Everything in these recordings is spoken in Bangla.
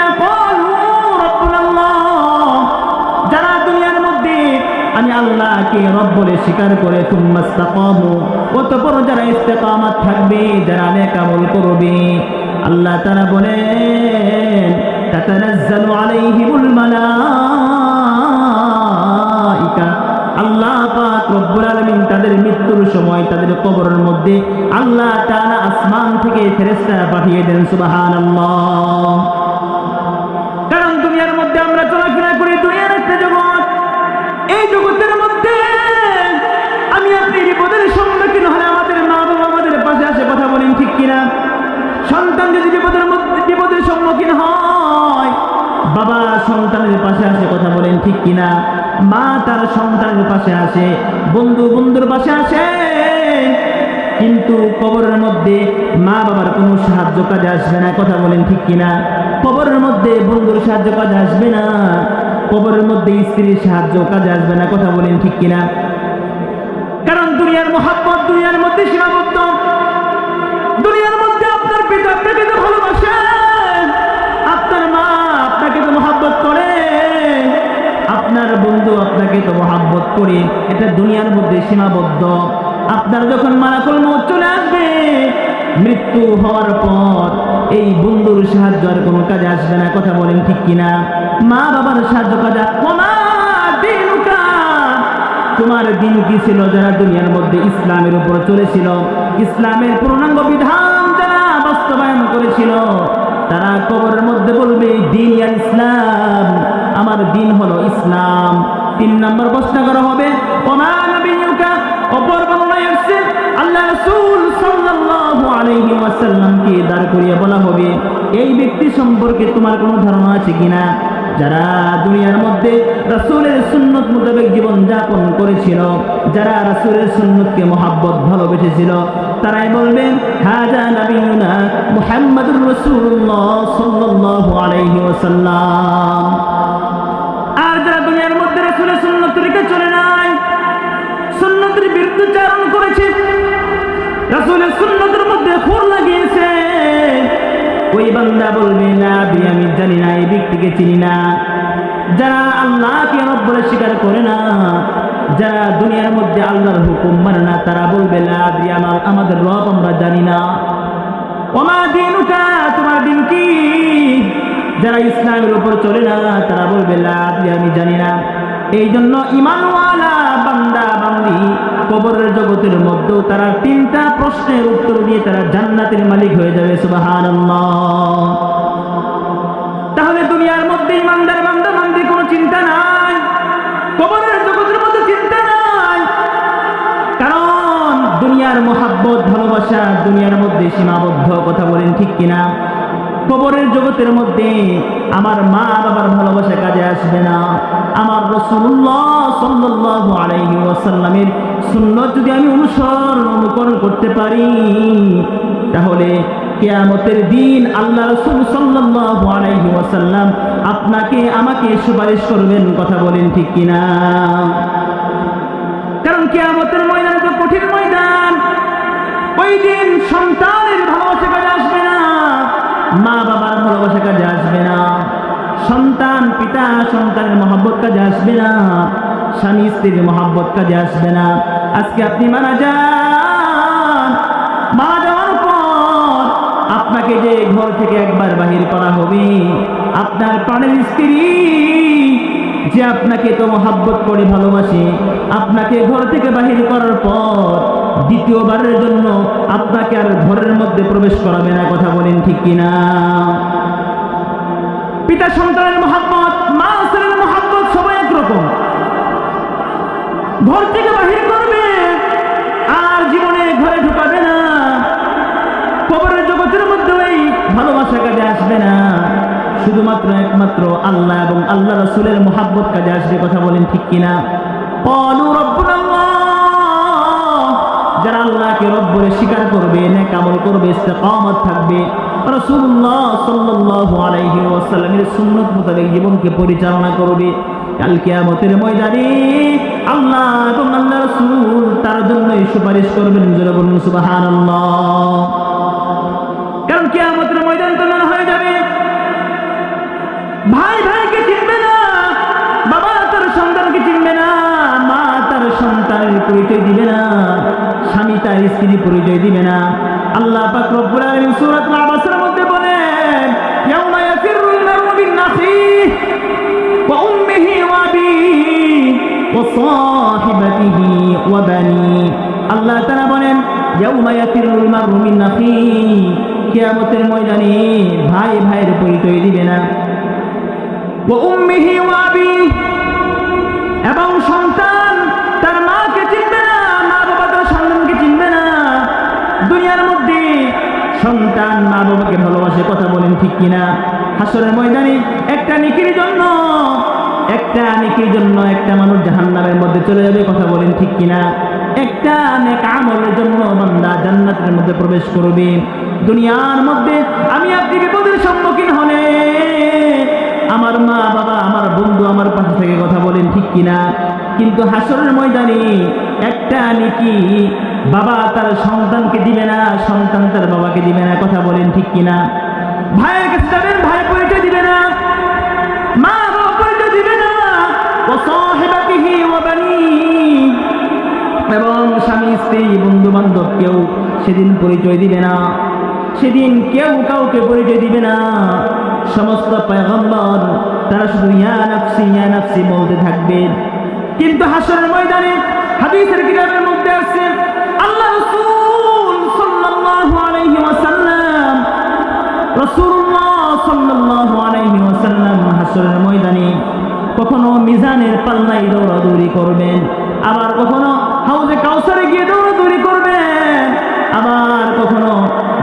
الذين قالوا ربنا الله যারা দুনিয়ার মধ্যে আমি আল্লাহকে রব বলে স্বীকার করে সুম্মা ইসতাকামু অতঃপর যারা ইস্তেকামত থাকবে যারা নেক আমল করবে আল্লাহ তাআলা বলেন তাতানাজ্জালু আলাইহিমুল মালাইকা আল্লাহ পাক রব্বুল আলামিন তাদের মৃত্যুর সময় তাদের কবরের মধ্যে আল্লাহ তাআলা আসমান থেকে ফেরেশতা পাঠিয়ে দেন সুবহানাল্লাহ। কারণ দুনিয়ার মধ্যে আমরা চলাফেরা করি, দুনিয়ার একটা জগৎ, এই জগতের মধ্যে আমি আপনি বিপদের সম্মুখীন হলে আমাদের মা বাবা আমাদের পাশে আসে, কথা বলেন ঠিক কিনা? সন্তান যদি বিপদের সম্মুখীন হয় বাবা সন্তানের পাশে আসে, কথা বলেন ঠিক কিনা? মা তার সন্তানের পাশে আসে, বন্ধু বন্ধুর পাশে আসে। কিন্তু কবরের মধ্যে মা বাবার কোনো সাহায্য কাজে আসবে না, কথা বলেন ঠিক কিনা? কবরের মধ্যে বন্ধুর সাহায্য কাজে আসবে না, কবরের মধ্যে স্ত্রীর সাহায্য কাজে আসবে না, কথা বলেন ঠিক কিনা? কারণ দুনিয়ার মহব্বত দুনিয়ার মধ্যে সীমাবদ্ধ। দুনিয়ার মধ্যে আপনার পিতা আপনাকে তো ভালোবাসে, আপনার মা আপনাকে তো মহব্বত করে, আপনার বন্ধু আপনাকে তো মহব্বত করে, এটা দুনিয়ার মধ্যে সীমাবদ্ধ। আপনার যখন মালাকুল মউত চলে আসবে, মৃত্যু হওয়ার পর এই বন্ধুর সাহায্য আর কোনো কাজে আসবে না, কথা বলেন ঠিক কিনা? মা বাবার সাহায্য কাজে তোমার দিন কি ছিল? যারা দুনিয়ার মধ্যে ইসলামের উপর চলেছিল, ইসলামের পূর্ণাঙ্গ বিধান যারা বাস্তবায়ন করেছিল, তারা কবরের মধ্যে বলবে দিন ইয়া ইসলাম, আমার দিন হলো ইসলাম। 3 নম্বর প্রশ্ন করা হবে ওমা নবিয়ুকা, অপর বর্ণনায় আসছে আল্লাহ রাসূল সাল্লাল্লাহু আলাইহি ওয়াসাল্লামকে দাঁড় করিয়ে বলা হবে এই ব্যক্তি সম্পর্কে তোমার কোনো ধারণা আছে কিনা? যারা দুনিয়ার মধ্যে রাসূলের সুন্নাত মোতাবেক জীবন যাপন করেছিল, যারা রাসূলের সুন্নাতকে মহব্বত ভালোবেসেছিল, তারাই বলবেন হাযা নবিয়ুনা মুহাম্মাদুর রাসূলুল্লাহ সাল্লাল্লাহু আলাইহি ওয়াসাল্লাম। আর যারা দুনিয়ার মধ্যে রাসূলের সুন্নাত তরিকা চলে নাই, সুন্নাতের বিরুদ্ধাচরণ করেছে, রাসূলের সুন্নাতের মধ্যে খুর লাগিয়েছে, ওই বান্দা বলবে না আমি জানি না, এই ব্যক্তিকে চিনি না। যারা আল্লাহকে রব বলে স্বীকার করে না, যারা দুনিয়ার মধ্যে আল্লাহর হুকুম মানে না, তারা বলবে লা আমাদের রব আমরা জানি না। ওমা দিনুকা, তোমার দিন কি? যারা ইসলামের উপর চলে না, তারা বলবে লা আমি জানি না। এই জন্য ঈমানওয়ালা বান্দা বান্দি কবরের জগতের মধ্যেও তারা 3টা প্রশ্নের উত্তর দিয়ে তারা জান্নাতের মালিক হয়ে যাবে, সুবহানাল্লাহ। তাহলে দুনিয়ার মধ্যে ঈমানদার বান্দা বান্দি কোনো চিন্তা নাই, কবরের জগতের মধ্যে চিন্তা নাই। কারণ দুনিয়ার মহব্বত ভালোবাসা দুনিয়ার মধ্যে সীমাবদ্ধ, কথা বলেন ঠিক কিনা? কবরের জগতের মধ্যে আমার মা বাবার ভালোবাসা কাজে আসবে না। আমার রাসূলুল্লাহ সাল্লাল্লাহু আলাইহি ওয়াসাল্লামের সুন্নাত যদি আমি অনুকরণ করতে পারি, তাহলে কিয়ামতের দিন আল্লাহ রাসূল সাল্লাল্লাহু আলাইহি ওয়াসাল্লাম আপনাকে আমাকে সুপারিশ করবেন, কথা বলেন ঠিক কিনা? কারণ কিয়ামতের ময়দান তো কঠিন ময়দান। ওই দিন সন্তানের ভালোবাসা কাজে আসবে না, মা বাবার ভালোবাসা কাজে আসবে না, সন্তান পিতা সন্তানের মহব্বত কাজে আসবে না, স্বামী স্ত্রীর মহব্বত কাজে আসবে না। আজকে আপনি মারা যান, মারা যাওয়ার পর আপনাকে যে ঘর থেকে একবার বাহির করা হবে, আপনার প্রাণের স্ত্রী যে আপনাকে তো মহব্বত করে ভালোবাসে, আপনাকে ঘর থেকে বাহির করার পর দ্বিতীয়বারের জন্য আপনাকে আর ঘরের মধ্যে প্রবেশ করাবে না, কথা বলেন ঠিক কিনা? পিতা সন্তানের মহব্বত, মা ছেলের মহব্বত সবাই একরকম। ঘর থেকে বাহির করবে আর জীবনে ঘরে ঢুকাবে না, কবরের জগতের মধ্যে ওই ভালোবাসা কাজে আসবে না, শুধুমাত্র একমাত্র আল্লাহ এবং আল্লাহ রাসূলের মহব্বত কাজে আসবে, কথা বলেন ঠিক কিনা? ক্বালু রাব্বুনাল্লাহ, যারা আল্লাহকে রব বলে স্বীকার করবে, নেক আমল করবে, ইস্তেকামত থাকবে, রাসূলুল্লাহ সাল্লাল্লাহু আলাইহি ওয়াসাল্লামের সুন্নাত মোতাবেক জীবনকে পরিচালনা করবে, কাল কিয়ামতের ময়দানে আল্লাহ এবং আল্লাহ রাসূল তার জন্যই সুপারিশ করবেন, জোরে বলুন সুবহানাল্লাহ। কারণ কিয়ামতের ময়দান তো মনে হয়ে যাবে ভাই ভাইকে চিনবে না, বাবা তার সন্তানকে চিনবে না, মা তার সন্তানের পরিচয় দিবে না, স্বামী তার স্ত্রীর পরিচয় দিবে না। আল্লাহ পাক রব্বুল আলামিন সূরাতুল আবাসের মধ্যে বলেন, ইয়াউমা ইয়াফিরুল মারউ মিন আখিহি ওয়া উম্মিহি ওয়া আবিহি ওয়া সাহিবাতিহি ওয়া বানিহি। আল্লাহ তাআলা বলেন, ইয়াউমা ইয়াফিরুল মারউ মিন আখিহি, কিয়ামতের ময়দানে ভাই ভাইয়ের পরিচয় দিবে না, ওয়া উম্মিহি ওয়া আবিহি, এবং সন্তান তার মাকে চিনবে না, মা বাবা তার সন্তানকে চিনবে না। দুনিয়ার মধ্যে সন্তান মা বাবাকে ভালোবাসে, কথা বলেন ঠিক কিনা? হাসরের ময়দানে একটা নেকির জন্য একটা মানুষ জাহান্নামের মধ্যে চলে যাবে, কথা বলেন ঠিক কিনা? একটা নেক আমলের জন্য বান্দা জান্নাতের মধ্যে প্রবেশ করবে। দুনিয়ার মধ্যে আমি আপনি বিপদের সম্মুখীন হলে আমার মা বাবা আমার বন্ধু আমার পাশে থেকে, কথা বলেন ঠিক কিনা? কিন্তু হাসরের ময়দানে একটা নেকি বাবা তার সন্তানকে দিবে না, সন্তান তার বাবাকে দিবে না, কথা বলেন ঠিক কিনা? ভাইয়ের কাছে যাবেন, ভাই পরিচয় দিবে না, মা বাবা পরিচয় দিবে না, ওয়া সাহিবাতিহি ওয়া বানিহি, এবং স্বামী স্ত্রী বন্ধু বান্ধব কেউ সেদিন পরিচয় দিবে না, সেদিন কেউ কাউকে পরিচয় দিবে না। সমস্ত পয়গম্বর তারা শুধু ইয়া নাফসি বলতে থাকবেন। কিন্তু হাসরের ময়দানে হাদিসের কিতাবের মধ্যে আছে, আল্লাহ রাসূল সাল্লাল্লাহু আলাইহি ওয়াসাল্লাম, রাসূলুল্লাহ সাল্লাল্লাহু আলাইহি ওয়াসাল্লাম হাসরের ময়দানে কখনো মিজানের পাল্লায় দৌড়াদৌড়ি করবেন, আবার কখনো হাউজে কাউসারে গিয়ে দৌড়াদৌড়ি করবেন, আবার কখনো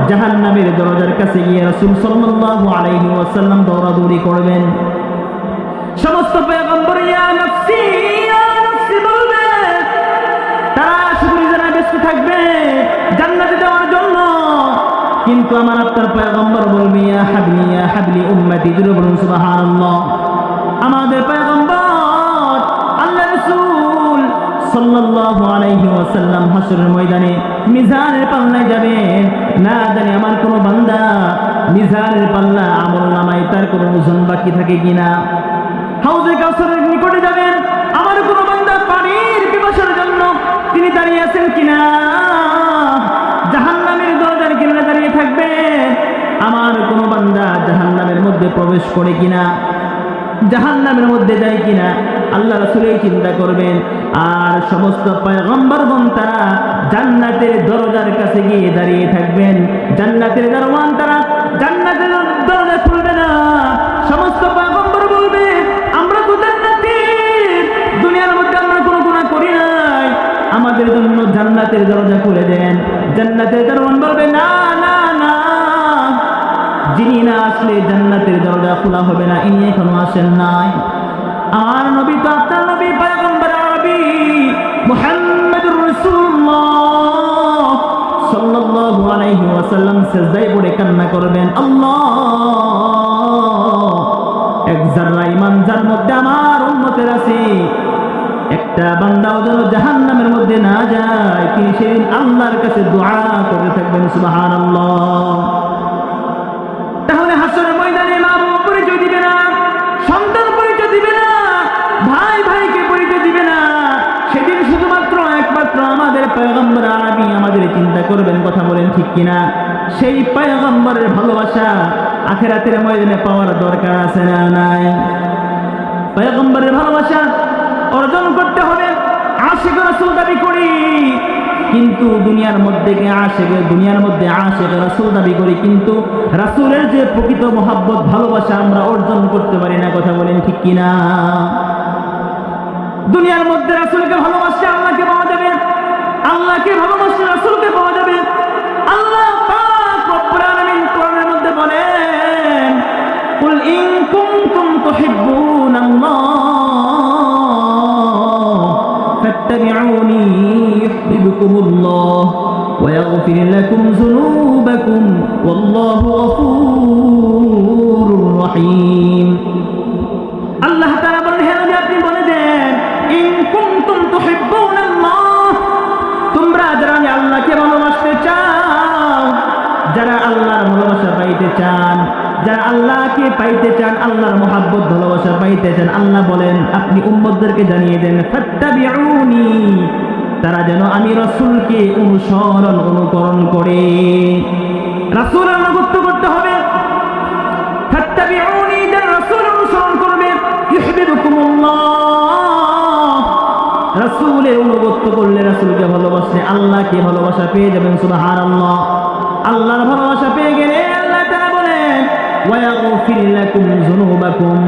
জাহান্নামের দরজার কাছে গিয়ে রাসূল সাল্লাল্লাহু আলাইহি ওয়াসাল্লাম দৌড়াদৌড়ি করবেন। সমস্ত পয়গম্বর ইয়া নাফসি বলবে, তারা শুধু নিজেরা ব্যস্ত থাকবে জান্নাতে যাওয়ার জন্য। কিন্তু আমার আপনার পয়গম্বর বলবে, ইয়া হাবলি উম্মতি, জুড়ে বলুন সুবহানাল্লাহ। আমাদের পয়গম্বর আল্লাহ রাসূল সাল্লাল্লাহু আলাইহি ওয়াসাল্লাম হাসরের ময়দানে মিজানের পাল্লায় যাবেন, না জানি আমার কোনো বান্দা মিজানের পাল্লা আমলনামায় তার কোনো ওজন বাকি থাকে কিনা। হাউজে কাউসারের নিকটে যাবেন, আমার কোনো বান্দা পানির পিপাসার জন্য তিনি দাঁড়িয়ে আছেন কিনা। জাহান্নামের দরজার কিনারে দাঁড়িয়ে থাকবে, আমার কোনো বান্দা জাহান্নামের মধ্যে প্রবেশ করে কিনা, জাহান্নামের মধ্যে যায় কিনা, আল্লাহ রাসূল এই চিন্তা করবেন। আর সমস্ত পয়গম্বরগণ তারা জান্নাতের দরজার কাছে গিয়ে দাঁড়িয়ে থাকবেন, জান্নাতের দরওয়ান তারা জান্নাতের দরজা খুলবে না। সমস্ত পয়গম্বর বলবে, আমরা তো জান্নাতি, দুনিয়ার মধ্যে আমরা কোনো গুনাহ করি নাই, আমাদের জন্য জান্নাতের দরজা খুলে দেন। জান্নাতের দরওয়ান বলবে, না না না, যিনি না আসলে জান্নাতের দরজা খোলা হবে না, ইনি এখনো আসেন নাই। আমার নবী তো আপনার নবী পয়গম্বর আরবি মুহাম্মদুর রাসূলুল্লাহ সাল্লাল্লাহু আলাইহি ওয়াসাল্লাম সিজদায় পড়ে কান্না করবেন, আল্লাহ, এক যারা ঈমান যার মধ্যে আমার উম্মতের আছে, একটা বান্দাও যেন জাহান্নামের মধ্যে না যায়, তিনি সেদিন আল্লাহর কাছে দোয়া করতে থাকবেন, সুবহানাল্লাহ। তাহলে হাসরের ময়দানে মা বাবা পরিচয় দিবে না, সন্তান পরিচয় দিবে না, ভাই ভাইকে পরিচয় দিবে না। সেদিন শুধুমাত্র একমাত্র আমাদের পয়গম্বর আরবি আমাদের চিন্তা করবেন, কথা বলেন ঠিক কিনা? সেই পয়গম্বরের ভালোবাসা আখিরাতের ময়দানে পাওয়ার দরকার আছে না নাই? পয়গম্বরের ভালোবাসা অর্জন করতে হবে। আশিক রাসূল দাবি করি, কিন্তু দুনিয়ার মধ্যে আশিক রাসূল দাবি করি, কিন্তু রাসূলের যে প্রকৃত মহব্বত ভালোবাসা আমরা অর্জন করতে পারি না, কথা বলেন ঠিক কিনা? দুনিয়ার মধ্যে রাসূলকে ভালোবাসলে আল্লাহকে পাওয়া যাবে, আল্লাহকে ভালোবাসলে রাসূলকে পাওয়া যাবে। আল্লাহ পাক রব্বুল আলামিন কোরআনের মধ্যে বলেন, কুল ইন কুনতুম তুহিব্বুনাল্লাহ ফাত্তাবিউনি ইউহিব্বুকুমুল্লাহ ওয়া ইয়াগফির লাকুম যুনুবাকুম ওয়াল্লাহু গফুরুর রহিম। আল্লাহ তাআলা বলেন, হে নবী আপনি বলে দেন, ইন কুনতুম তুহিব্বুনাল্লাহ, তোমরা যারা আল্লাহকে ভালোবাসতে চাও, যারা আল্লাহর ভালোবাসা পাইতে চান, যারা আল্লাহকে পাইতে চান, আল্লাহর মহব্বত ভালোবাসা পাইতে চান, আল্লাহ বলেন আপনি উম্মতদেরকে জানিয়ে দেন ফাত্তাবিউনি, তারা যেন আমি রাসূলকে অনুকরণ করে। রাসূলের আনুগত্য করতে হবে। ফাত্তাবিউনি, যারা রাসূল অনুসরণ করবে, ইউহিব্বুকুমুল্লাহ, রাসূলের অনুগত্য করলে, রাসূলকে ভালোবাসলে আল্লাহকে ভালোবাসা পেয়ে যাবেন। সুবহানাল্লাহ। আল্লাহর ভালোবাসা পেয়ে গেলে আল্লাহ তাআলা বলেন ওয়ায়াগফির লাকুম যুনুবাকুম,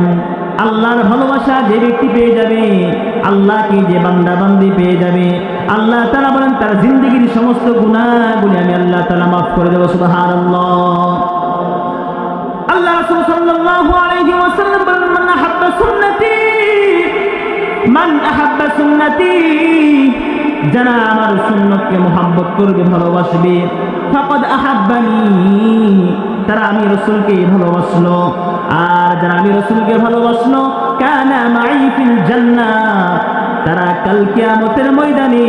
আল্লাহর ভালোবাসা যে ব্যক্তি পেয়ে যাবে, আল্লাহকে যে বান্দা বান্দি পেয়ে যাবে, আল্লাহ তাআলা বলেন তার জিন্দেগীর সমস্ত গুনাহগুলি আমি আল্লাহ তাআলা মাফ করে দেব। সুবহানাল্লাহ। আল্লাহ রাসূল সাল্লাল্লাহু আলাইহি ওয়াসাল্লাম বলেন মান আহাব্বা সুন্নতি, মান আহাব্বা সুন্নতি, যারা আমার সুন্নতকে মুহাব্বত করবে, ভালোবাসবে, ফাকাদ আহাব্বানি, তারা আমি রাসূলকে ভালোবাসলো। আর যারা আমি রাসূলকে ভালোবাসলো, কানা মাই ফিল জান্নাহ, তারা কাল কিয়ামতের ময়দানে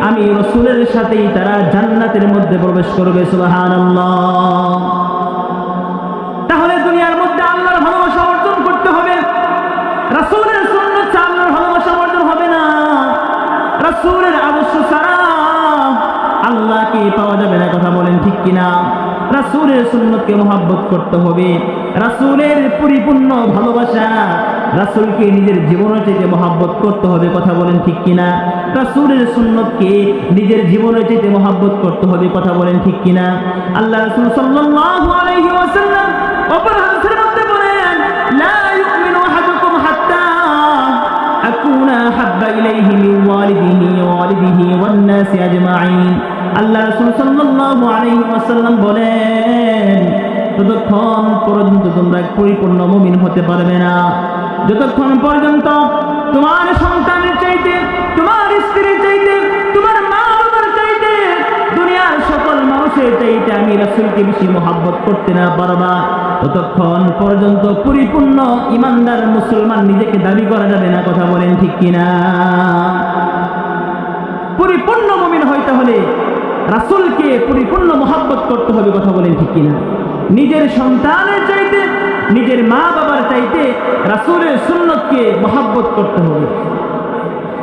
আমি রাসূলের সাথেই তারা জান্নাতের মধ্যে প্রবেশ করবে। সুবহানাল্লাহ। তাহলে দুনিয়ার মধ্যে আল্লাহর ভালোবাসা অর্জন করতে হবে। রাসূলের সুন্নাত ছাড়া আল্লাহর ভালোবাসা অর্জন হবে না। রাসূলের আদর্শ ছাড়া আল্লাহকে পাওয়া যাবে না। কথা বলেন ঠিক কিনা? রাসূলের সুন্নতকে মুহাব্বত করতে হবে। রাসূলের পরিপূর্ণ ভালোবাসা, রাসূলকে নিজের জীবনের চাইতে মুহাব্বত করতে হবে। কথা বলেন ঠিক কিনা? রাসূলের সুন্নতকে নিজের জীবনের চাইতে মুহাব্বত করতে হবে। কথা বলেন ঠিক কিনা? আল্লাহ রাসূল সাল্লাল্লাহু আলাইহি ওয়াসাল্লাম অপর হাদিসের মধ্যে বলেন লা ইউমিনু আহাদুকুম হাত্তা আকুনা হাব্বা ইলাইহি মিন ওয়ালিদিহি ওয়ান নাসি আজমাইন। আল্লাহ রাসূল সাল্লাল্লাহু আলাইহি ওয়াসাল্লাম বলেন ততক্ষণ পর্যন্ত তোমরা পরিপূর্ণ মুমিন হতে পারবে না, যতক্ষণ পর্যন্ত তোমার সন্তানের চাইতে, তোমার স্ত্রীর চাইতে, তোমার মা বাবার চাইতে, দুনিয়ার সকল মানুষের চাইতে আমি রাসূলকে বেশি মুহাব্বত করতে না পারবা, ততক্ষণ পর্যন্ত পরিপূর্ণ ইমানদার মুসলমান নিজেকে দাবি করা যাবে না। কথা বলেন ঠিক কিনা? পরিপূর্ণ মুমিন হইতে হলে রাসূলকে পরিপূর্ণ মুহাব্বত করতে হবে। কথা বলেন ঠিক কিনা? নিজের সন্তানের চাইতে, নিজের মা বাবার চাইতে রাসূলের সুন্নতকে মুহাব্বত করতে হবে।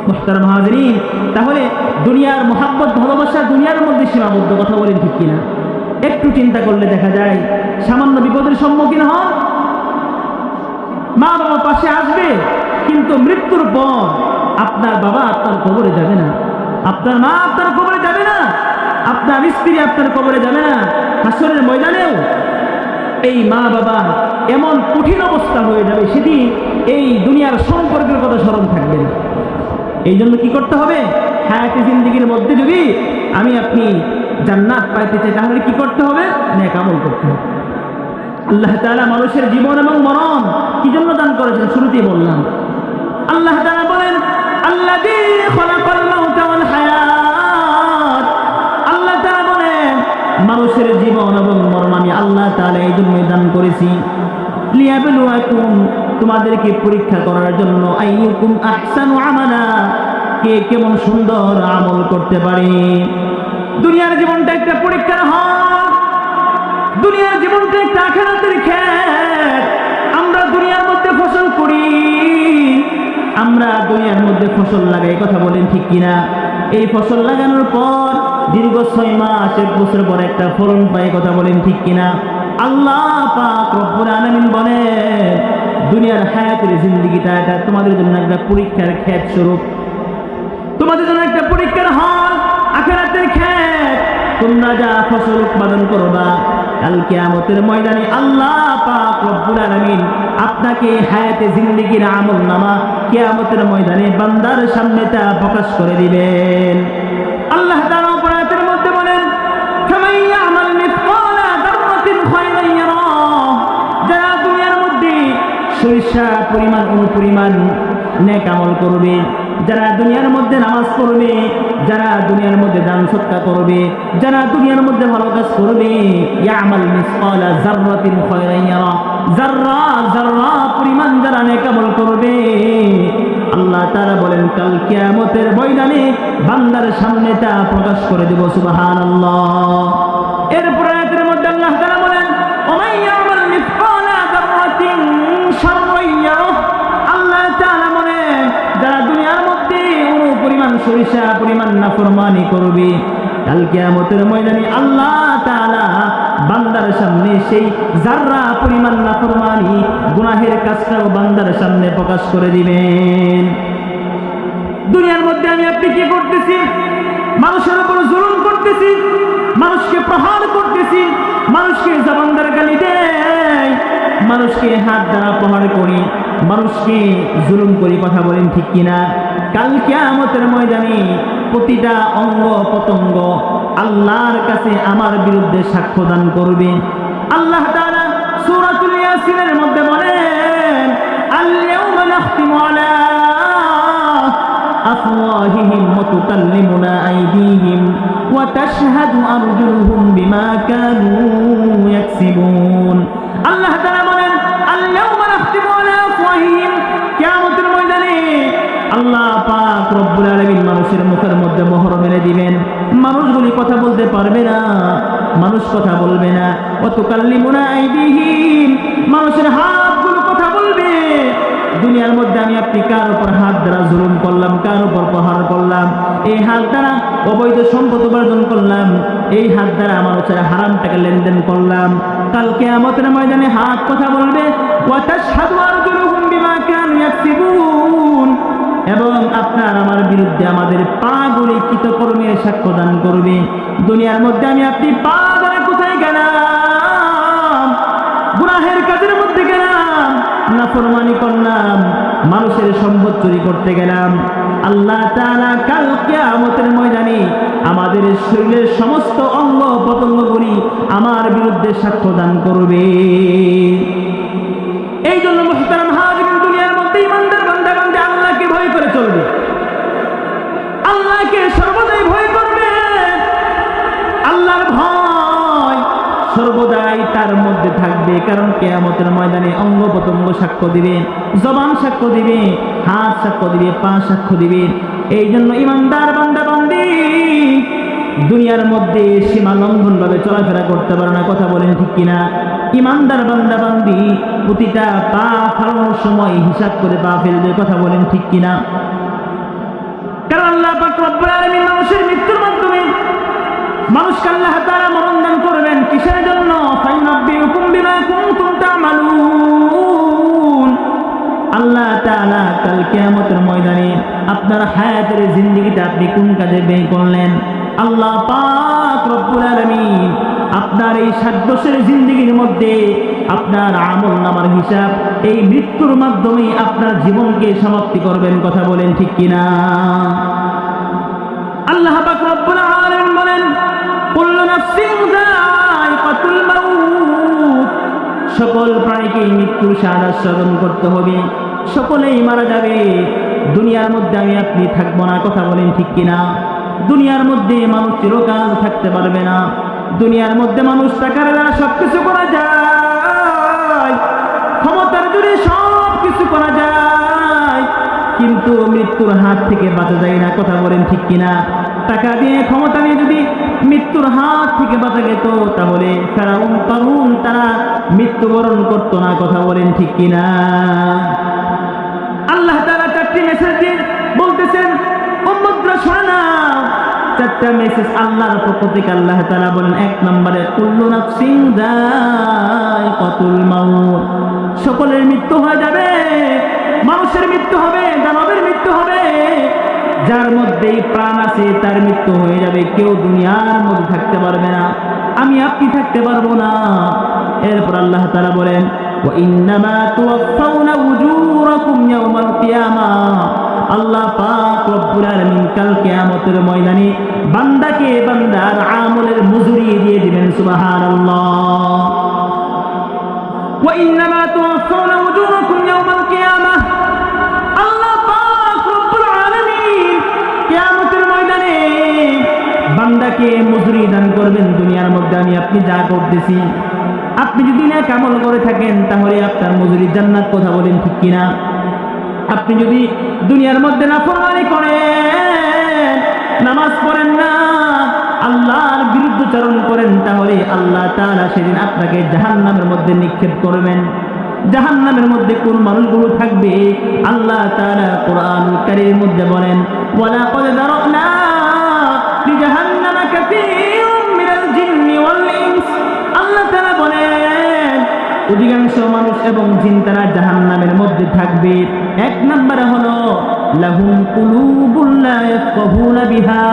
মুহতারাম হাজিরিন, তাহলে দুনিয়ার মুহাব্বত, ভালোবাসা দুনিয়ার মধ্যে সীমাবদ্ধ। কথা বলেন ঠিক কিনা? একটু চিন্তা করলে দেখা যায় সামান্য বিপদের সম্মুখীন হন, মা বাবা পাশে আসবে, কিন্তু মৃত্যুর পর আপনার বাবা আপনার কবরে যাবে না, আপনার মা আপনার কবরে যাবে না, আপনার স্ত্রী আপনার কবরে যাবে না। হাসরের ময়দানেও এই মা বাবা এমন কঠিন অবস্থা হয়ে যাবে, সেদিন এই দুনিয়ার সম্পর্কের কথা স্মরণ থাকবে না। এই জন্য কি করতে হবে? হায়াতে জিন্দেগীর মধ্যে যদি আমি আপনি জান্নাত পাইতে চাই, তাহলে কি করতে হবে? নেক আমল করতে হবে। আল্লাহ তাআলা মানুষের জীবন এবং মরণ কি জন্য দান করেছেন? শুরুতেই বললাম। আল্লাহ তাআলা বলেন আল্লাযী খলাকাল মাউতা ওয়াল হায়াত, আল্লাহ তাআলা বলেন মানুষের জীবন এবং মরণ আমি আল্লাহ তাআলা এই জন্যই দান করেছি, লিয়াবলুয়াকুম, তোমাদেরকে পরীক্ষা করার জন্য, আইয়ুকুম আহসানু আমালা, কে কেমন সুন্দর আমল করতে পারে। দুনিয়ার জীবনটা একটা পরীক্ষার হল, দুনিয়ার জীবনটা একটা আখিরাতের ক্ষেত। আমরা দুনিয়ার মধ্যে ফসল করি, আমরা দুনিয়ার মধ্যে ফসল লাগাই। কথা বলেন ঠিক কিনা? এই ফসল লাগানোর পর দীর্ঘ 6 মাস 1 বছর পর একটা ফলন পাই। কথা বলেন ঠিক কিনা? আল্লাহ পাক রব্বুল আলামিন বলেন দুনিয়ার হায়াতের জিন্দেগিটা এটা তোমাদের জন্য একটা পরীক্ষার ক্ষেত স্বরূপ, তোমাদের জন্য একটা পরীক্ষার হল, আখিরাতের ক্ষেত। তোমরা যা ফসল উৎপাদন করবা, কাল কিয়ামতের ময়দানে আল্লাহ পাক রব্বুল আলামিন আপনাকে হায়াতে জিন্দেগির আমলনামা কিয়ামতের ময়দানে বান্দার সামনে তা প্রকাশ করে দিবেন। আল্লাহ তাআলা আয়াতের মধ্যে বলেন ফামান ইয়ামাল মিসকালা যাররাতিন খায়রান ইয়ারা, যারা দুনিয়ার মধ্যে সরিষা পরিমাণ অনুপরিমাণ নেক আমল করবে, যারা দুনিয়ার মধ্যে নামাজ পড়বে, যারা দুনিয়ার মধ্যে দান সদকা করবে, যারা দুনিয়ার মধ্যে ভালো কাজ করবে, ইয়ামাল মিসকালা যাররাতিন খায়রান ইয়ারা, যাররা যাররা পরিমাণ যারা নেক আমল করবে, আল্লাহ তাআলা বলেন কাল কিয়ামতের ময়দানে বান্দার সামনে তা প্রকাশ করে দেব। সুবহানাল্লাহ। এরপর আয়াতের মধ্যে আল্লাহ তাআলা বলেন ওমান ইয়ামাল মিসকালা যাররাতিন পয়সা পরিমাণ নাফরমানি করবে, কাল কিয়ামতের ময়দানে আল্লাহ তাআলা বান্দার সামনে সেই যাররা পরিমাণ নাফরমানি গুনাহের কাজটাও বান্দার সামনে প্রকাশ করে দিবেন। দুনিয়ার মধ্যে আমি আপনি কি করতেছি? মানুষের উপর জুলুম করতেছি, মানুষকে প্রহার করতেছি, মানুষকে জবান দ্বারা গালি দেয়, মানুষকে হাত দ্বারা প্রহার করি, মানুষকে জুলুম করি, কথা বলেন ঠিক কিনা? কাল কিয়ামতের ময়দানে প্রতিটা অঙ্গ প্রত্যঙ্গ আল্লাহর কাছে আমার বিরুদ্ধে সাক্ষ্য দান করবে। আল্লাহ তাআলা সূরাতুল ইয়াসিনের মধ্যে বলেন, আল-ইয়াওমা নাখতিমু আলা আফওয়াহিহিম ওয়া তুকাল্লিমুনা আইদিহিম ওয়া তাশহাদু আরজুলুহুম বিমা কানু ইয়াকসিবুন। আল্লাহ তাআলা বলেন, আল-ইয়াওমা নাখতিমু আলা আফওয়াহিহিম, কিয়ামতের ময়দানে আল্লাহ পাক রব্বুল আলামিন মানুষের মুখের মধ্যে মোহর মেরে দিবেন। মানুষগুলি কথা বলতে পারবে না, মানুষ কথা বলবে না। ওয়া তুকাল্লিমুনা আইদিহিম, মানুষের হাতগুলো কথা বলবে। দুনিয়ার মধ্যে আমি আপনি কার উপর হাত দ্বারা জুলুম করলাম, কার উপর প্রহার করলাম, এই হাত দ্বারা অবৈধ সম্পদ উপার্জন করলাম, এই হাত দ্বারা মানুষের হারাম টাকা লেনদেন করলাম, কাল কিয়ামতের ময়দানে হাত কথা বলবে। ওয়া তাশহাদু আরজুলুহুম বিমা কানু ইয়াকসিবুন, এবং আপনার আমার বিরুদ্ধে আমাদের পা গুলি কৃতকর্মের সাক্ষ্য দান করবে। দুনিয়ার মধ্যে আমি আপনি পা দ্বারা কোথায় গেলাম? গুনাহের কাজের মধ্যে গেলাম, নাফরমানি করলাম, মানুষের সম্পদ চুরি করতে গেলাম। আল্লাহ তাআলা কাল কিয়ামতের ময়দানে আমাদের শরীরের সমস্ত অঙ্গ প্রত্যঙ্গগুলি আমার বিরুদ্ধে সাক্ষ্য দান করবে। এই জন্য মুহতারাম হাজিরিন, দুনিয়ার মধ্যে ইমানদার বান্দাগণ আল্লাহকে ভয় করে চলবে, আল্লাহকে সর্বদাই ভয় করবে। আল্লাহর ভয় সর্বদাই তার মধ্যে থাকবে, কারণ কিয়ামতের ময়দানে অঙ্গ প্রত্যঙ্গ সাক্ষ্য দিবে, জবান সাক্ষ্য দিবে, হাত সাক্ষ্য দিবে, পা সাক্ষ্য দিবে। এই জন্য ইমানদার বান্দা বান্দি দুনিয়ার মধ্যে সীমা লঙ্ঘন ভাবে চলাফেরা করতে পারে না, কথা বলেন ঠিক কিনা? ইমানদার বান্দা বান্দি প্রতিটা পা ফেলানোর সময় হিসাব করে পা ফেলবে, কথা বলেন ঠিক কিনা? কারণ আল্লাহ পাক রব্বুল আলামিন মানুষের মৃত্যুর মাধ্যমে মানুষকে আল্লাহ তাআলা মরণ দান করবেন। কিসের জন্য? ফায়ুনাব্বিউকুম বিমা কুনতুম তা'মালুন। আল্লাহ তাআলা কাল কিয়ামতের ময়দানে আপনার হায়াতের জিন্দেগিটা আপনি কোন কাজে ব্যয় করলেন, আল্লাহ পাক রব্বুল আলামিন আপনার এই 60 বছরের জিন্দেগির মধ্যে আপনার আমল নামার হিসাব এই মৃত্যুর মাধ্যমে আপনার জীবনকে সমাপ্তি করবেন, কথা বলেন ঠিক কিনা? আল্লাহ পাক রব্বুল আলামিন বলেন, কুল্লু নাফসিন যায়িকাতুল মাউত, সকল প্রাণীকে মৃত্যুর স্বাদ আস্বাদন করতে হবে, সকলেই মারা যাবে। দুনিয়ার মধ্যে আমি আপনি থাকবো না, কথা বলেন ঠিক কিনা? দুনিয়ার মধ্যে মানুষ চিরকাল থাকতে পারবে না। দুনিয়ার মধ্যে মানুষ টাকার দ্বারা সবকিছু করা যায়, ক্ষমতার জোরে সব কিছু করা যায়, কিন্তু মৃত্যুর হাত থেকে বাঁচা যায় না, কথা বলেন ঠিক কিনা? টাকা দিয়ে ক্ষমতা নিয়ে যদি মৃত্যুর হাত থেকে বাঁচা যেত, তাহলে ফেরাউন কারুন তারা মৃত্যুবরণ করতো না, কথা বলেন ঠিক কিনা? আল্লাহ তাআলা 4টি মেসেজ দিয়ে বলতেছেন, উম্মতরা শোনো না। 4টা মেসেজ আল্লাহর পক্ষ থেকে আল্লাহ তাআলা বলেন। 1 নম্বরে, কুল্লু নাফসিন যায়িকাতুল মাউত, সকলের মৃত্যু হয়ে যাবে, মানুষের মৃত্যু হবে, দানবের মৃত্যু হবে, যার মধ্যেই প্রাণ আছে তার মৃত্যু হয়ে যাবে। কেউ দুনিয়ার মধ্যে থাকতে পারবে না, আমি আপনি থাকতে পারবো না। এরপর আল্লাহ তাআলা বলেন, ওয়া ইন্নামা তুওয়াফাউনা উজুরাকুম ইয়াওমাল কিয়ামাহ, আল্লাহ পাক রব্বুল আলামিন কাল কিয়ামতের ময়দানে বান্দাকে বান্দার আমলের মজুরি দিয়ে দিবেন। সুবহানাল্লাহ। ওয়া ইন্নামা তুওয়াফাউনা উজুরাকুম ইয়াওমাল কিয়ামাহ, আল্লাহ পাক রব্বুল আলামিন কিয়ামতের ময়দানে বান্দাকে মজুরি দান করবেন। দুনিয়ার মধ্যে আমি আপনি যা করতেছি, আপনি যদি নেক আমল করে থাকেন তাহলে আপনার মজুরি জান্নাত, কথা বলেন ঠিক কিনা? আপনি যদি দুনিয়ার মধ্যে নাফরমানি করেন, নামাজ পড়েন না, আল্লাহর বিরুদ্ধাচরণ করেন, তাহলে আল্লাহ তাআলা সেদিন আপনাকে জাহান্নামের মধ্যে নিক্ষেপ করবেন। জাহান্নামের মধ্যে কোন মানুষগুলো থাকবে? আল্লাহ তাআলা কোরআনুল কারীমের মধ্যে বলেন, ওয়ালাকাদ যারানা লিজাহান্নামা কাসীরুম মিনাল জিন্নি ওয়াল ইনস। আল্লাহ তাআলা বলেন অধিকাংশ মানুষ এবং জিন তারা জাহান্নামের মধ্যে থাকবে। এক নম্বরে হলো লাহুম কুলুবুন লা ইয়াফকাহুনা বিহা।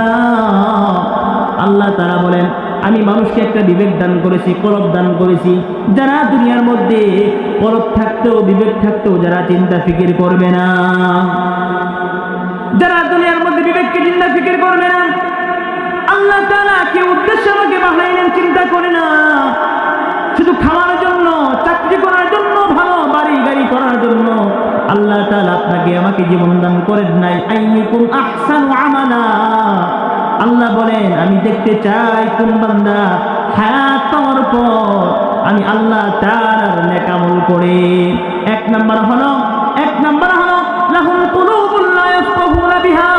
আল্লাহ তাআলা বলেন আমি মানুষকে একটা বিবেক দান করেছি, কলব দান করেছি, যারা দুনিয়ার মধ্যে কলব থাকতেও বিবেক থাকতেও যারা চিন্তা ফিকির করবে না, যারা দুনিয়ার মধ্যে বিবেককে চিন্তা ফিকির করবে না। আল্লাহ তাআলা কি উদ্দেশ্য আমাকে বানাইলেন চিন্তা করে না, শুধু খাওয়ার জন্য, চাকরি করার জন্য, ভালো বাড়ি গাড়ি করার জন্য আল্লাহ তাআলা আপনাকে আমাকে জীবন দান করেন নাই। আইয়ুকুম আহসানু আমালা। আল্লাহ বলেন আমি দেখতে চাই কোন বান্দা হায়াত পাওয়ার পর আমি আল্লাহ তাআলার নেক আমল করে। এক নাম্বার হলো লাহুম কুলুবুন লা ইয়াফকাহুনা বিহা,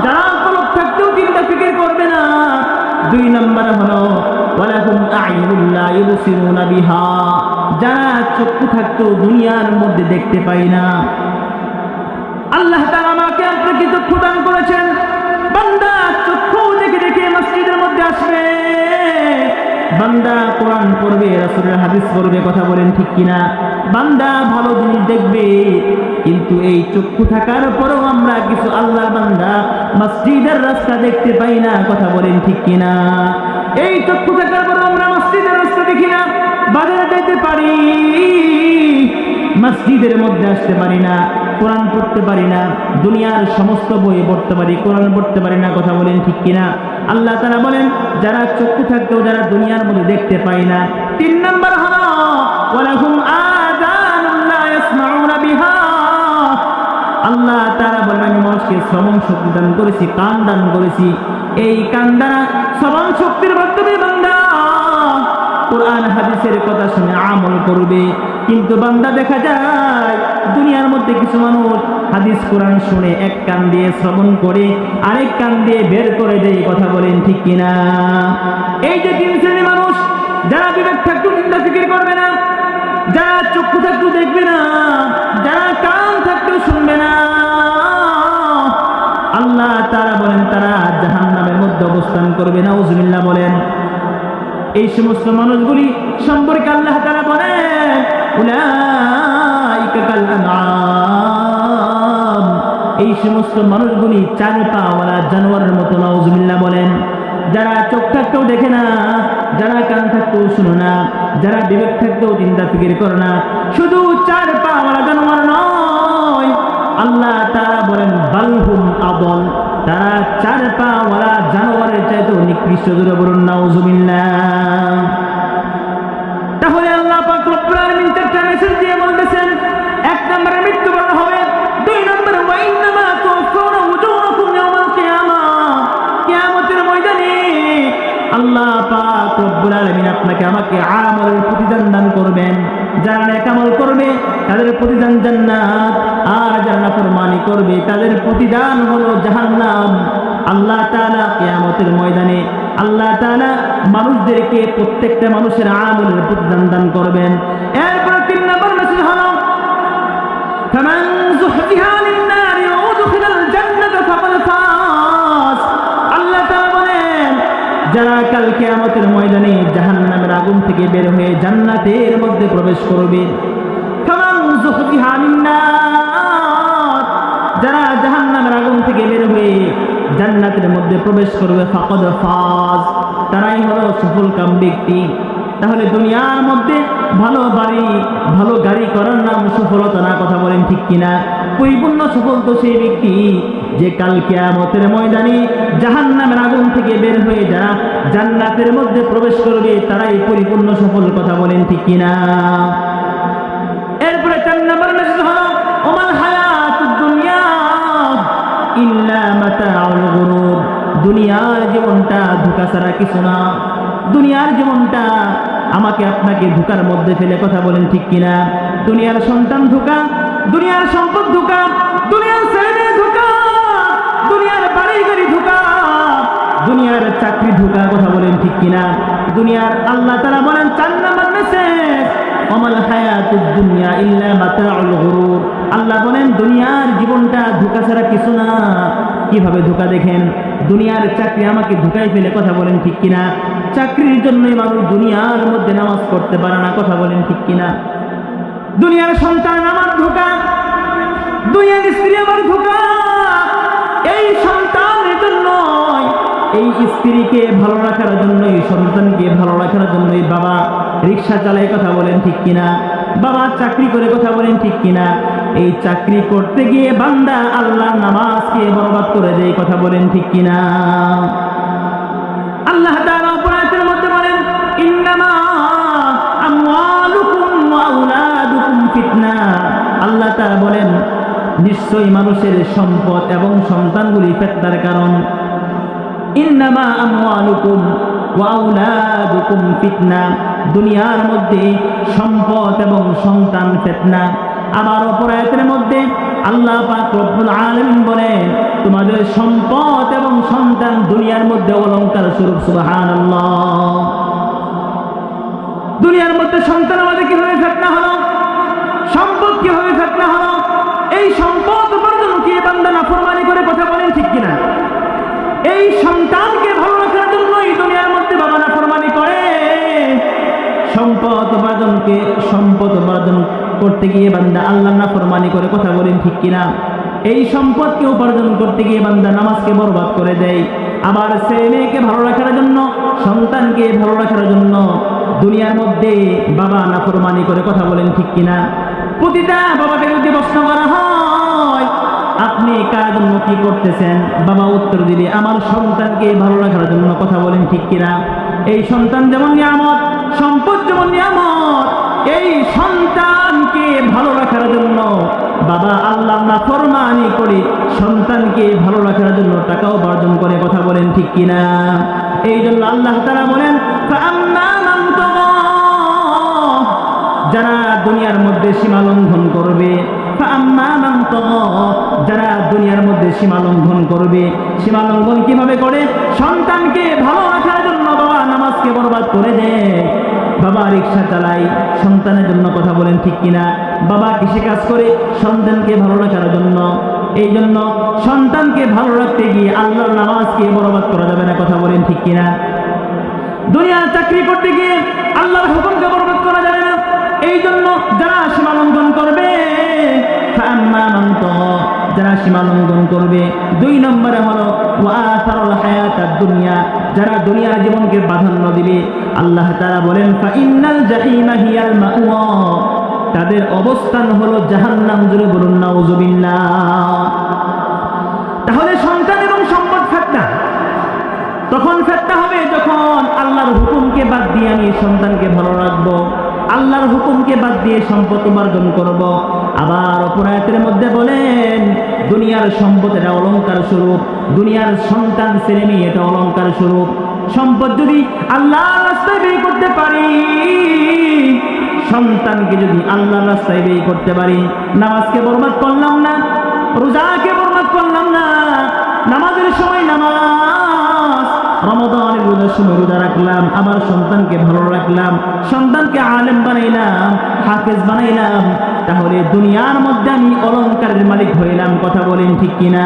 যারা কলব থাকতেও চিন্তা ফিকির করবে না। দুই নাম্বার হলো ওয়ালাহুম আ'ইনুন লা ইউবসিরুনা বিহা, যারা চক্ষু থাকতেও দুনিয়ার মধ্যে দেখতে পায় না। আল্লাহ তাআলা আমাকে আপনাকে চক্ষু দান করেছেন, বান্দা চক্ষু দেখে দেখে মসজিদের মধ্যে আসবে, বান্দা কোরআন পড়বে, রাসূলের হাদিস পড়বে, কথা বলেন ঠিক কিনা? বান্দা ভালো জিনিস দেখবে। কিন্তু এই চক্ষু থাকার পরেও আমরা কিছু আল্লাহর বান্দা মসজিদের রাস্তা দেখতে পাই না, কথা বলেন ঠিক কিনা? এই চক্ষু থাকার পরেও আমরা মসজিদের রাস্তা দেখি না, বাজারে যেতে পারি, মসজিদের মধ্যে আসতে পারি না, কোরআন পড়তে পারি না, দুনিয়ার সমস্ত বই পড়তে পারি, কোরআন পড়তে পারি না, কথা বলেন ঠিক কিনা? আল্লাহ তাআলা বলেন যারা চক্ষু থাকতেও যারা দুনিয়ার মধ্যে দেখতে পায় না। তিন নাম্বার হলো ওয়ালাহুম আযানুন লা ইয়াসমাউনা বিহা। আল্লাহ তাআলা বলেন আমি মানুষকে শ্রবণ শক্তি দান করেছি, কান দান করেছি। এই কান দ্বারা শ্রবণ শক্তির মাধ্যমে বান্দা কোরআন হাদিসের কথা শুনে আমল করবে। কিন্তু বান্দা দেখা যায় দুনিয়ার মধ্যে কিছু মানুষ হাদিস কোরআন শুনে এক কান দিয়ে শ্রবণ করে আরেক কান দিয়ে বের করে দেয়, কথা বলেন ঠিক কিনা? এই যে তিন শ্রেণীর মানুষ, যারা বিবেক থাকতেও চিন্তা ফিকির করবে না, যারা চক্ষু থাকতেও দেখবে না, যারা কান থাকতেও শুনবে না, আল্লাহ তাআলা বলেন তারা জাহান্নামের মধ্যে অবস্থান করবে। নাউজুবিল্লাহ বলেন। এই সমস্ত মানুষগুলি সম্পর্কে আল্লাহ তাআলা বলেন উলাইকা কাল আনআম, এই সমস্ত মানুষগুলি চার পাওয়ালা জানোয়ারের মতো। নাউজুবিল্লাহ বলেন। যারা চোখ থাকতেও দেখে না, যারা কান থাকতেও শুনে না, যারা বিবেক থাকতেও চিন্তা ফিকির করে না, শুধু চার পাওয়ালা জানোয়ার নয়, আল্লাহ তাআলা বলেন বালহুম আদল, তারা চার পাওয়ালা জানোয়ারের চাইতেও নিকৃষ্ট। জোরে বলুন নাউজুবিল্লাহ। তাহলে আল্লাহ পাক রব্বুল আলামিন চারটা মেসেজ দিয়ে বলতেছেন, এক নম্বরে মৃত্যুবরণ হবে, দুই নম্বরে ওয়া ইন্নামা তুওয়াফাউনা উজুরাকুম ইয়াওমাল কিয়ামাহ, কিয়ামতের ময়দানে আল্লাহ পাক রব্বুল আলামিন আপনাকে আমাকে আমলের প্রতিদান দান করবেন। যারা নেক আমল করবে তাদের প্রতিদান জান্নাত, আর যারা নাফরমানি করবে তাদের প্রতিদান হলো জাহান্নাম। আল্লাহ তাআলা কিয়ামতের ময়দানে আল্লাহ তাআলা মানুষদেরকে প্রত্যেকটা মানুষের আমলের প্রতিদান দান করবেন। এরপর তিন নম্বর মেসেজ হলো ফামান যুহজিহা আনিন নারি ওয়া উদখিলাল জান্নাতা ফাকাদ ফাজ। আল্লাহ তাআলা বলেন যারা কাল কিয়ামতের ময়দানে জাহান্নামের আগুন থেকে বের হয়ে জান্নাতের মধ্যে প্রবেশ করবে, ফামান যুহজিহা আনিন নার, যারা জাহান্নামের আগুন থেকে বের হয়ে জান্নাতের মধ্যে প্রবেশ করবে, ফাকাদ ফাজ, তারাই হলো সফলকাম ব্যক্তি। তাহলে দুনিয়ার মধ্যে ভালো বাড়ি ভালো গাড়ি করার নাম সফলতা না, কথা বলেন ঠিক কিনা? পরিপূর্ণ সফল তো সেই ব্যক্তি যে কাল কিয়ামতের ময়দানে জাহান্নামের আগুন থেকে বের হয়ে যারা জান্নাতের মধ্যে প্রবেশ করবে তারাই পরিপূর্ণ সফল, কথা বলেন ঠিক কিনা? এরপরে চার নম্বর মেসেজ হলো ওমাল হায়াতুদ দুনিয়া ইল্লা মাতাউল গুরুর। দুনিয়ার জীবনটা ধোঁকা ছাড়া কিছু না। দুনিয়ার জীবনটা আমাকে আপনাকে ধোঁকার মধ্যে ফেলে, কথা বলেন ঠিক কিনা? দুনিয়ার সন্তান ধোঁকা, দুনিয়ার সম্পদ ধোঁকা, দুনিয়ার ছেলে ধোঁকা, দুনিয়ার বাড়ি গাড়ি ধোঁকা, দুনিয়ার চাকরি ধোঁকা, কথা বলেন ঠিক কিনা? দুনিয়ার আল্লাহ তাআলা বলেন চার নম্বর মেসেজ ওমাল হায়াতুদ দুনিয়া ইল্লা মাতাউল গুরুর। আল্লাহ বলেন দুনিয়ার জীবনটা ধোঁকা ছাড়া কিছু না। কিভাবে ধোঁকা দেখেন, দুনিয়ার চাকরি আমাকে ধোঁকায় ফেলে, কথা বলেন ঠিক কিনা? চাকরির জন্যই মানুষ দুনিয়ার মধ্যে নামাজ পড়তে পারে না, কথা বলেন ঠিক কিনা? দুনিয়ার সন্তান আমার ধোঁকা, দুনিয়ার স্ত্রী আমার ধোঁকা। এই সন্তানের জন্য, এই স্ত্রীকে ভালো রাখার জন্য, এই সন্তানকে ভালো রাখার জন্যই বাবা রিক্সা চালায়, কথা বলেন ঠিক কিনা? বাবা চাকরি করে, কথা বলেন ঠিক কিনা? এই চাকরি করতে গিয়ে বান্দা আল্লাহর নামাজকে বরবাদ করে দেয়, কথা বলেন ঠিক কিনা? আল্লাহ তাআলা আয়াতের মধ্যে বলেন ইন্নামা আমওয়ালুকুম ওয়া আওলাদুকুম ফিতনা। আল্লাহ তাআলা বলেন নিশ্চয়ই মানুষের সম্পদ এবং সন্তানগুলি ফিতনার কারণ। ইন্নামা আমওয়ালুকুম ওয়া আওলাদুকুম ফিতনা, দুনিয়ার মধ্যে সম্পদ এবং সন্তান ফিতনা। আবার অপর আয়াতের মধ্যে আল্লাহ পাক রব্বুল আলামিন বলেন তোমাদের সম্পদ এবং সন্তান দুনিয়ার মধ্যে অলংকার স্বরূপ। সুবহানাল্লাহ। দুনিয়ার মধ্যে সন্তান আমাদের কিভাবে ফিতনা হলো, সম্পদ কিভাবে ফিতনা হলো? এই সম্পদ উপার্জন কি বান্দা নাফরমানি করে, কথা বলেন ঠিক কিনা? এই সন্তানকে ভালো রাখার জন্যই দুনিয়ার মধ্যে বাবা নাফরমানি করে। সম্পদ উপার্জন করতে গিয়ে বান্দা আল্লাহ নাফরমানি করে, কথা বলেন ঠিক কিনা? এই সম্পদকে উপার্জন করতে গিয়ে বান্দা নামাজকে বরবাদ করে দেয়। আবার ছেলে মেয়েকে ভালো রাখার জন্য, সন্তানকে ভালো রাখার জন্য দুনিয়ার মধ্যে বাবা নাফরমানি করে, কথা বলেন ঠিক কিনা? প্রতিটা বাবাকে যদি প্রশ্ন করা হয় আপনি কার জন্য কি করতেছেন, বাবা উত্তর দিবে আমার সন্তানকে ভালো রাখার জন্য, কথা বলেন ঠিক কিনা? এই সন্তান যেমন নিয়ামত, সম্পদ যেমন নিয়ামত, এই সন্তানকে ভালো রাখার জন্য বাবা আল্লাহ নাফরমানি করে সন্তানকে ভালো রাখার জন্য টাকা উপার্জন করে, কথা বলেন ঠিক কিনা? এই জন্য আল্লাহ তাআলা বলেন ফাআম্মা মান তাগা, যারা দুনিয়ার মধ্যে সীমা লঙ্ঘন করবে, ফাআম্মা মান তাগা, যারা দুনিয়ার মধ্যে সীমা লঙ্ঘন করবে। সীমা লঙ্ঘন কিভাবে করে? সন্তানকে ভালো রাখার জন্য বাবা নামাজকে বরবাদ করে দেয়, বাবা রিক্সা চালায় সন্তানের জন্য, কথা বলেন ঠিক কিনা? বাবা কৃষি কাজ করে সন্তানকে ভালো রাখার জন্য। এই জন্য সন্তানকে ভালো রাখতে গিয়ে আল্লাহর নামাজকে বরবাদ করা যাবে না, কথা বলেন ঠিক কিনা? দুনিয়ার চাকরি করতে গিয়ে আল্লাহর হুকুমকে বরবাদ করা যাবে না। এই জন্য যারা সীমা লঙ্ঘন করবে, যারা সীমা লঙ্ঘন করবে, 2 নম্বরে হলো ওয়া আথারুল হায়াতাদ দুনিয়া, যারা দুনিয়ার জীবনকে প্রাধান্য দিবে। আল্লাহ তাআলা বলেন ফা ইন্নাল জাহিমা হিয়াল মাওয়া, তাদের অবস্থান হলো জাহান্নাম। জোরে বলুন নাউযুবিল্লাহ। তাহলে সন্তান এবং সম্পদ ফিতনা। তখন ফিতনা হবে যখন আল্লাহর হুকুমকে বাদ দিয়ে আমি সন্তানকে ভালো রাখবো, আল্লাহর হুকুমকে বাদ দিয়ে সম্পদ উপার্জন করব। আবার অপর আয়াতের মধ্যে বলেন দুনিয়ার সম্পদ এটা অলংকার স্বরূপ, দুনিয়ার সন্তান ছেলে মেয়ে এটা অলংকার স্বরূপ। সম্পদ যদি আল্লাহর রাস্তায় ব্যয় করতে পারি, সন্তানকে যদি আল্লাহর রাস্তায় ব্যয় করতে পারি, নামাজকে বরবাদ করলাম না, রোজাকে বরবাদ করলাম না, নামাজের সময় নামাজ, রমাদানের রোজার সময় রোজা রাখলাম, আবার সন্তানকে ভালো রাখলাম, সন্তানকে আলেম বানাইলাম, হাফেজ বানাইলাম, তাহলে দুনিয়ার মধ্যে আমি অলংকারের মালিক হইলাম, কথা বলেন ঠিক কিনা?